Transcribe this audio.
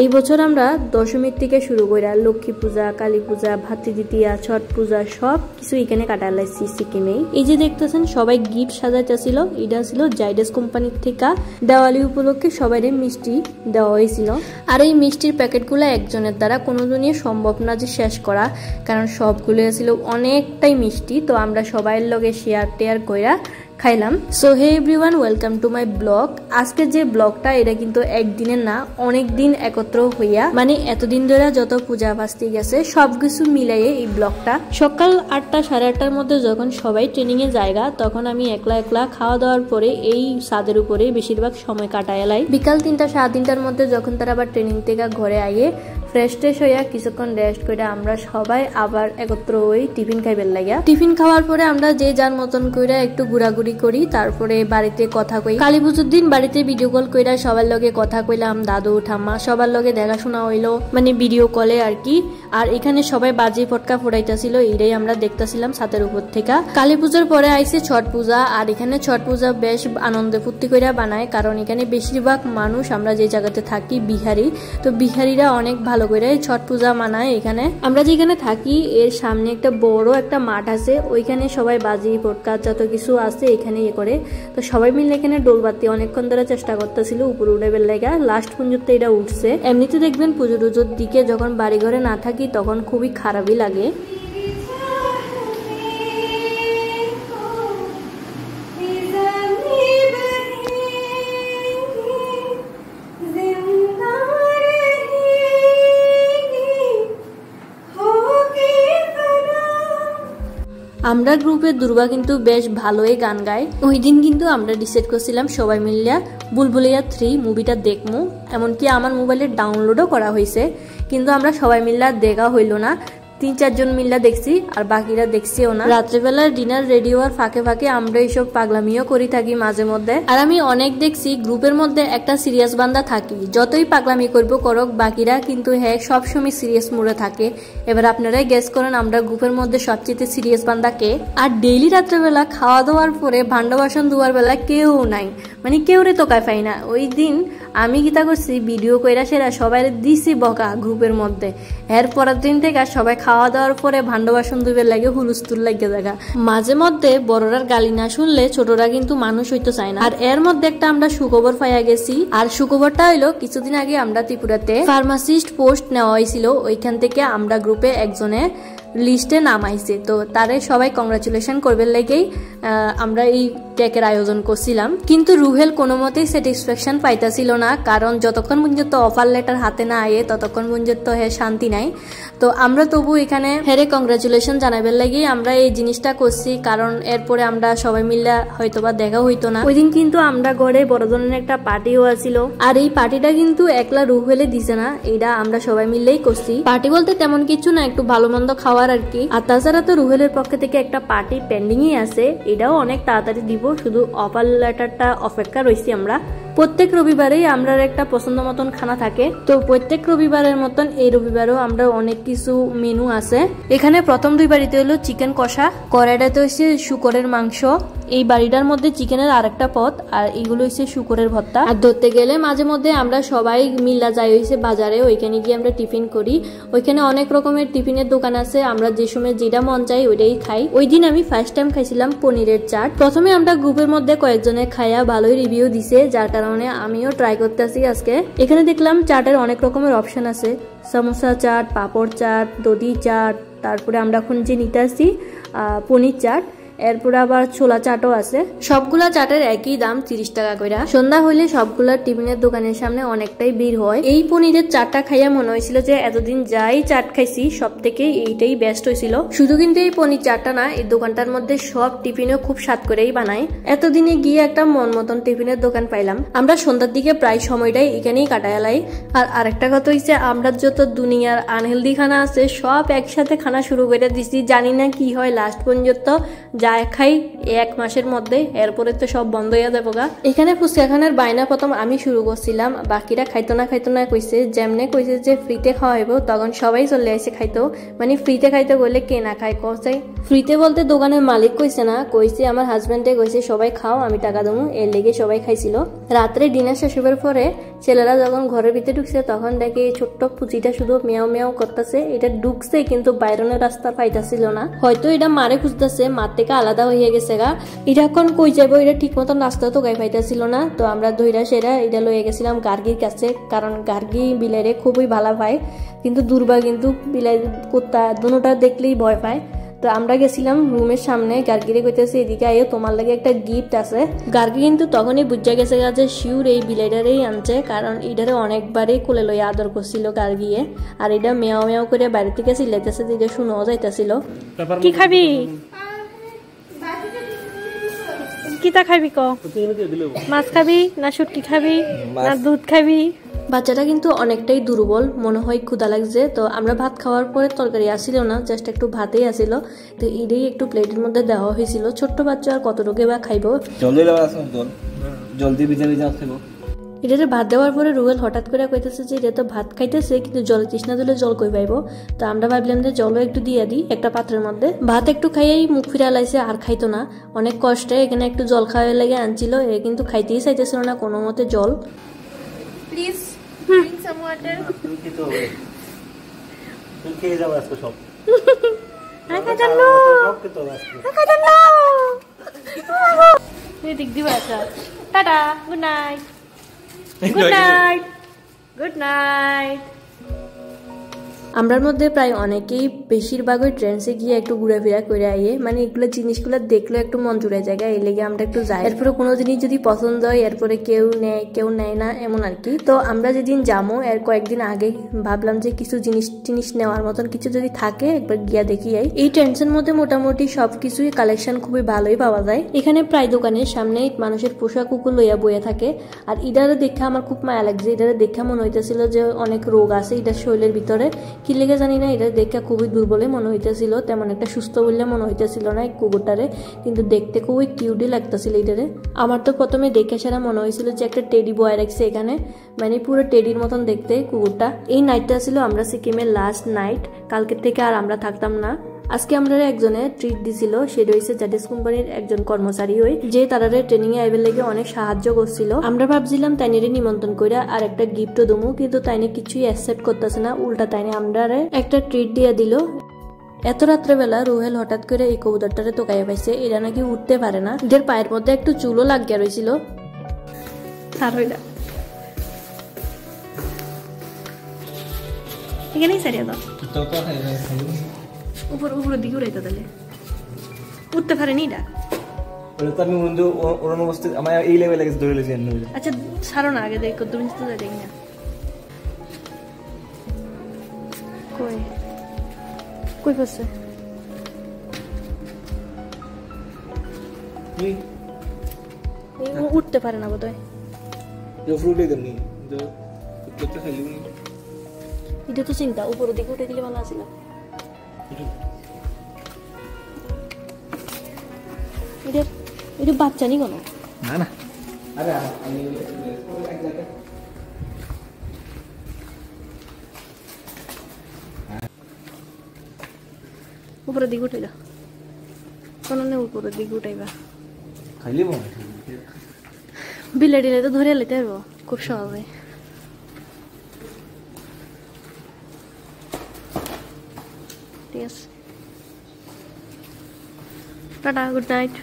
এই বছর আমরা দশমীর থেকে শুরু কইরা লক্ষ্মী পূজা, কালী পূজা, ভাতৃদ্বিতীয়া, ছট পূজা সব কিছু এখানে কাটালাইছি সিকিমেই। এই যে দেখতেছেন সবাই গিফট সাজাইতেছিল, এটা ছিল জাইডাস কোম্পানির থেকে দেওয়ালি উপলক্ষে সবাই মিষ্টি দেওয়া হয়েছিল। আর এই মিষ্টির প্যাকেটগুলো একজনের দ্বারা কোনোদিনই সম্ভব না যে শেষ করা, কারণ সবগুলো ছিল অনেকটাই মিষ্টি। তো আমরা সবাই লগে শেয়ার টেয়ার কইরা খাইলাম। So hey everyone, welcome to my blog. আজকে যে ব্লগটা এটা কিন্তু একদিনের না, অনেক দিন একত্র হইয়া, মানে এতদিন ধরে যত পূজা বাস্তি গেছে সবকিছু মিলাইয়ে এই ব্লগটা। সকাল 8টা সাড়ে 8টার মধ্যে যখন সবাই ট্রেনিং এ জায়গা, তখন আমি একলা একলা খাওয়া দাওয়ার পরে এই ছাদের উপরে বেশিরভাগ সময় কাটায় লাই। বিকাল 3টা সাড়ে 3টার মধ্যে যখন তারা আবার ট্রেনিং থেকে ঘরে আইয়ে ফ্রেশ ট্রেশ হইয়া কিছুক্ষণ রেস্ট করে আমরা সবাই আবার একত্র হই টিফিন খাইবার লাগিয়া। টিফিন খাওয়ার পরে আমরা যে যার মতন কইরা একটু ঘোরাঘুরি করি, তারপরে বাড়িতে কথা কই। কালী পুজোর দিন বাড়িতে ভিডিও কল কইরা সবার লগে কথা কইলাম, দাদু ঠাম্মা সবার লগে দেখাশোনা হইলো, মানে ভিডিও কলে আর কি। আর এখানে সবাই বাজি ফটকা ফোড়াইতেছিল, এটাই আমরা দেখতেছিলাম ছাদের উপর থেকে। কালী পুজোর পরে আইছে ছট পূজা, আর এখানে ছট পূজা বেশ আনন্দে ফুর্তি কইরা বানায়, কারণ এখানে বেশিরভাগ মানুষ আমরা যে জায়গাতে থাকি বিহারি, তো বিহারিরা অনেক ভালো করে ছট পূজা মানায়। এখানে আমরা যেখানে থাকি এর সামনে একটা বড় একটা মাঠ আছে, ওইখানে সবাই বাজি ফটকা যত কিছু আছে এখানে ইয়ে করে। তো সবাই মিলে এখানে ডোলবাতি অনেকক্ষণ ধরে চেষ্টা করতেছিল উপরে উঠে বেলাইগা, লাস্ট পর্যন্ত এটা উঠছে। এমনিতে দেখবেন পুজো টুজোর দিকে যখন বাড়ি ঘরে না থাকি তখন খুবই খারাপই লাগে। আমরা গ্রুপের দুর্গা কিন্তু বেশ ভালোই গান গায়। ওই দিন কিন্তু আমরা ডিসাইড করছিলাম সবাই মিলিয়া বুলবুলিয়া 3 মুভিটা দেখমু, এমনকি আমার মোবাইলে ডাউনলোডও করা হয়েছে, কিন্তু আমরা সবাই মিলিয়া দেখা হইল না। 3-4 জন মিল্লা দেখছি, আর বাকিরা দেখছিও না। রাত্রেবেলা ডিনার রেডি হওয়ার ফাঁকে ফাঁকে আমরা এইসব পাগলামিও করি থাকি মাঝে মধ্যে। আর আমি অনেক দেখছি গ্রুপের মধ্যে একটা সিরিয়াস বান্দা থাকি, যতই পাগলামি করবো করক, বাকিরা কিন্তু হ্যাঁ সবসময় সিরিয়াস মোড়ে থাকে। এবার আপনারাই গেস করেন আমরা গ্রুপের মধ্যে সবচেয়ে সিরিয়াস বান্দা কে। আর ডেইলি রাত্রেবেলা খাওয়া দাওয়ার পরে ভান্ডা বাসন ধোয়ার বেলা কেউ নাই, মানে কেউ রে তোকায় পাই না। ওই দিন আমি গীতা করছি ভিডিও কইরা সেরা সবাই দিছি বকা গ্রুপের মধ্যে। এর পরের দিন থেকে সবাই খাওয়া দাওয়ার পরে ভান্ডা বাসন ধুইবার লাগে হুলুস্তুল লাগে জায়গা। মাঝে মধ্যে বড়রার গালি না শুনলে ছোটরা কিন্তু মানুষ হইতে চায় না। আর এর মধ্যে একটা আমরা সুখবর পাইয়া গেছি, আর সুখবরটা হইলো কিছুদিন আগে আমরা ত্রিপুরাতে ফার্মাসিস্ট পোস্ট নেওয়া হয়েছিল, ওইখান থেকে আমরা গ্রুপে একজনে লিস্টে নাম আইছে। তো তারে সবাই কংগ্রাচুলেশন করবার লাগেই আমরা এই কেকের আয়োজন করছিলাম। কিন্তু রুহেল কোনো মতেই স্যাটিসফ্যাকশন পাইতাছিল না, কারণ যতক্ষণ পর্যন্ত অফার লেটার হাতে না আয়ে ততক্ষণ পর্যন্ত শান্তি নাই। তো আমরা তবু এখানে হেরে কংগ্রাচুলেশন জানাবার লাগেই আমরা এই জিনিসটা করছি, কারণ এরপরে আমরা সবাই মিলে হয়তোবা দেখা হইতো না। ওই দিন কিন্তু আমরা ঘরে বড় ধরনের একটা পার্টিও আছিল, আর এই পার্টিটা কিন্তু একলা রুহেলে দিছে না, এটা আমরা সবাই মিলেই করছি। পার্টি বলতে তেমন কিছু না, একটু ভালো মন্দ খাওয়ার আর কি। আর তাছাড়া তো রুহেলের পক্ষ থেকে একটা পার্টি পেন্ডিংই আছে, এটাও অনেক তাড়াতাড়ি দিব, শুধু অফার লেটারটা অপেক্ষা রয়েছি আমরা। প্রত্যেক রবিবারেই আমরা একটা পছন্দ মতন খানা থাকে, তো প্রত্যেক রবিবারের মতন এই রবিবারেও আমরা অনেক কিছু মেনু আছে। এখানে প্রথম 2 বাড়িতে হলো চিকেন কষা, কড়াইটাতে হচ্ছে শুকরের মাংস, এই বাড়িটার মধ্যে চিকেনের আরেকটা পদ, আর এইগুলো হচ্ছে শুকরের ভর্তা। আর ধরতে গেলে মাঝে মধ্যে আমরা সবাই মিল্লা যাই হয়েছে বাজারে, ওইখানে গিয়ে আমরা টিফিন করি। ওইখানে অনেক রকমের টিফিনের দোকান আছে, আমরা যে সময় যেটা মন চাই ওইটাই খাই। ওই দিন আমি ফার্স্ট টাইম খাইছিলাম পনিরের চাট। প্রথমে আমরা গ্রুপের মধ্যে কয়েকজনের খাইয়া ভালোই রিভিউ দিছে, যার কারণে আমিও ট্রাই করতেছি আজকে। এখানে দেখলাম চাটের অনেক রকমের অপশন আছে, সমোসা চাট, পাপড় চাট, দধি চাট, তারপরে আমরা এখন যে নিতে আসছি পনির চাট, এরপরে আবার ছোলা চাটও আছে। সবগুলা চাটের একই দাম 30 টাকা করে। সন্ধ্যা হইলে সবগুলা টিফিনের দোকানের সামনে অনেকটাই ভিড় হয়। এই পনিরের চাটটা খাইয়া মনে হয়েছিল যে এতদিন যাই চাট খাইছি সব থেকে এইটাই বেস্ট হয়েছিল। শুধু কিন্তু এই পনির চাটটা না, এই দোকানটার মধ্যে সব টিফিনও খুব স্বাদ করেই বানায়। এতদিনে গিয়ে একটা মন মতন টিফিনের দোকান পাইলাম। আমরা সন্ধ্যার দিকে প্রায় সময়টাই এখানেই কাটায়ালাই। আর আরেকটা কথা হইছে, আমরা যত দুনিয়ার আনহেলদি খানা আছে সব একসাথে খানা শুরু করে দিছি, জানি না কি হয় লাস্ট পর্যন্ত যায় খাই 1 মাসের মধ্যে, এরপরে তো সব বন্ধ হয়ে যাবো গা। এখানে ফুচকা খানার বায়না প্রথম আমি শুরু করছিলাম, বাকিরা খাইতো না কইছে, যেমনে কইছে যে ফ্রিতে খাওয়া হইব তখন সবাই চলে আসে খাইতো। মানে ফ্রিতে খাইতে গেলে কে না খায় কই, ফ্রিতে বলতে দোকানের মালিক কইছে না, কইছে আমার হাজবেন্ডে কইছে সবাই খাও আমি টাকা দেবো, এর লেগে সবাই খাইছিল। রাত্রে ডিনার শেষ হবার পরে ছেলেরা যখন ঘরের ভিতরে ঢুকছে তখন দেখে এই ছোট্ট পুচিটা শুধু মেয়াও মেয়াও করতেছে। এটা ঢুকছে কিন্তু বাইরনের রাস্তা পাইতাছিল না, হয়তো এটা মারে খুঁজতেছে, মার থেকে আলাদা হয়ে গেছে গা। এটা এখন কই যাবো, এটা ঠিক মতন রাস্তা তো গাই পাইতাছিল না। তো আমরা ধৈরা সেরা এটা লয়ে গেছিলাম গার্গির কাছে, কারণ গার্গি বিলাইরে খুবই ভালো পায়, কিন্তু দুর্বা কিন্তু বিলাই কুত্তা দুটোটা দেখলেই ভয় পায়। তো আমরা গেছিলাম রুমের সামনে, গার্গিরে কইতেছে এদিকে আইও, তোমার লাগে একটা গিফট আছে। গার্গি কিন্তু তখনই বুঝা গেছে যে শিউর এই বিলাইটারেই আনছে, কারণ এটারে অনেকবারই কোলে লইয়া আদর করছিল গার্গিয়ে, আর এটা মেয়াও মেয়াও করে বাড়ি থেকে চিল্লাইতেছে, যেটা শুনেও যাইতেছিল। কি খাবি, কিতা খাবি ক, মাছ খাবি না শুটকি খাবি না দুধ খাবি? বাচ্চাটা কিন্তু অনেকটাই দুর্বল, মনে হয় ক্ষুধা লাগছে। তো আমরা ভাত খাওয়ার পরে তরকারি আসছিল না, জাস্ট একটু ভাতেই আসিল। তো এটাই একটু প্লেটের মধ্যে দেওয়া হয়েছিল। ছোট্ট বাচ্চা আর কতটুকু বা খাইবো, জলদি ভিজা ভিজা খাইবো। এটাতে ভাত দেওয়ার পরে রুয়েল হঠাৎ করে কইতেছে যে এটা তো ভাত খাইতেছে, কিন্তু জল তৃষ্ণা দিলে জল কই পাইবো। তো আমরা ভাবলাম যে জলও একটু দিয়ে দিই একটা পাত্রের মধ্যে। ভাত একটু খাইয়েই মুখ ফিরা লাইছে, আর খাইতো না। অনেক কষ্টে এখানে একটু জল খাওয়ার লাগে আনছিল, এ কিন্তু খাইতেই চাইতেছিল না কোনো মতে জল। Please drink some water. তুই খেয়ে যাবো আজকে সব। দিক দিবা আচ্ছা, tata, good night, good night, good night. আমরার মধ্যে প্রায় অনেকেই বেশিরভাগই ট্রেন্সে গিয়ে একটু ঘুরাফেরা করে আইয়ে, মানে এগুলো জিনিসগুলো দেখলে একটু মন জুড়ে জায়গা, এই লেগে আমরা একটু যাই। এরপরে কোনো জিনিস যদি পছন্দ হয় এরপরে কেউ নেয় না এমন আর কি। তো আমরা যেদিন যাবো এর কয়েকদিন আগে ভাবলাম যে কিছু জিনিস নেওয়ার মতন কিছু যদি থাকে একবার গিয়া দেখি যাই। এই ট্রেন্সের মধ্যে মোটামুটি সবকিছুই কালেকশন খুবই ভালোই পাওয়া যায়। এখানে প্রায় দোকানের সামনে মানুষের পোশাক কুকুর লইয়া বইয়া থাকে, আর ইডারে দেখে আমার খুব মায়া লাগছে। ইডারে দেখে মনে হইতেছিল যে অনেক রোগ আছে ইটার শরীরের ভিতরে, কি লেগে জানি না। এটা দেখে খুবই দুর্বলে মনে হইতেছিল, তেমন একটা সুস্থ বললে মনে হইতেছিল না এই কুকুরটারে, কিন্তু দেখতে খুবই কিউটই লাগতেছিল এটারে। আমার তো প্রথমে দেখে সারা মনে হয়েছিল যে একটা টেডি বয় রাখছে এখানে, মানে পুরো টেডির মতন দেখতে কুকুরটা। এই নাইটটা ছিল আমরা সিকিমের লাস্ট নাইট, কালকের থেকে আর আমরা থাকতাম না। আজকে আমরা একজনে ট্রিট দিছিল, সেটা হয়েছে জ্যাডিস কোম্পানির একজন কর্মচারী হই, যে তারারে ট্রেনিং এ আইবার লেগে অনেক সাহায্য করছিল। আমরা ভাবছিলাম তাইনেরে নিমন্ত্রণ কইরা আর একটা গিফটও দেবো, কিন্তু তাইনে কিছুই অ্যাকসেপ্ট করতেছে না, উল্টা তাইনে আমরা একটা ট্রিট দিয়ে দিল। এত রাত্রেবেলা রুহেল হঠাৎ করে এই কবুতরটারে তোকাইয়া পাইছে, এরা নাকি উঠতে পারে না, এদের পায়ের মধ্যে একটু চুলও লাগিয়া রয়েছিল। আর হইলা এখানেই সারিয়া দাও, উপরের দিকে উড়াইতে তাহলে উঠতে পারেনি এটা। আচ্ছা ছাড়ো না, আগে দেখো তুমি তো দেখি না কই কই পড়ছে। উঠতে পারে না বোধ হয়, এটা তো চিন্তা, উপরের দিকে উঠে দিলে ভালো আছিল। এটা বাচ্চা নি কোনো না না, আরে আমি উপরের দিকে উঠাইলা কোনো নেই, উপরের দিকে উঠাইবা খাইলে বিলে ডিলে তো ধরে লেতে পারবো খুব সহজে। ঠিক আছে, টাটা, গুড নাইট।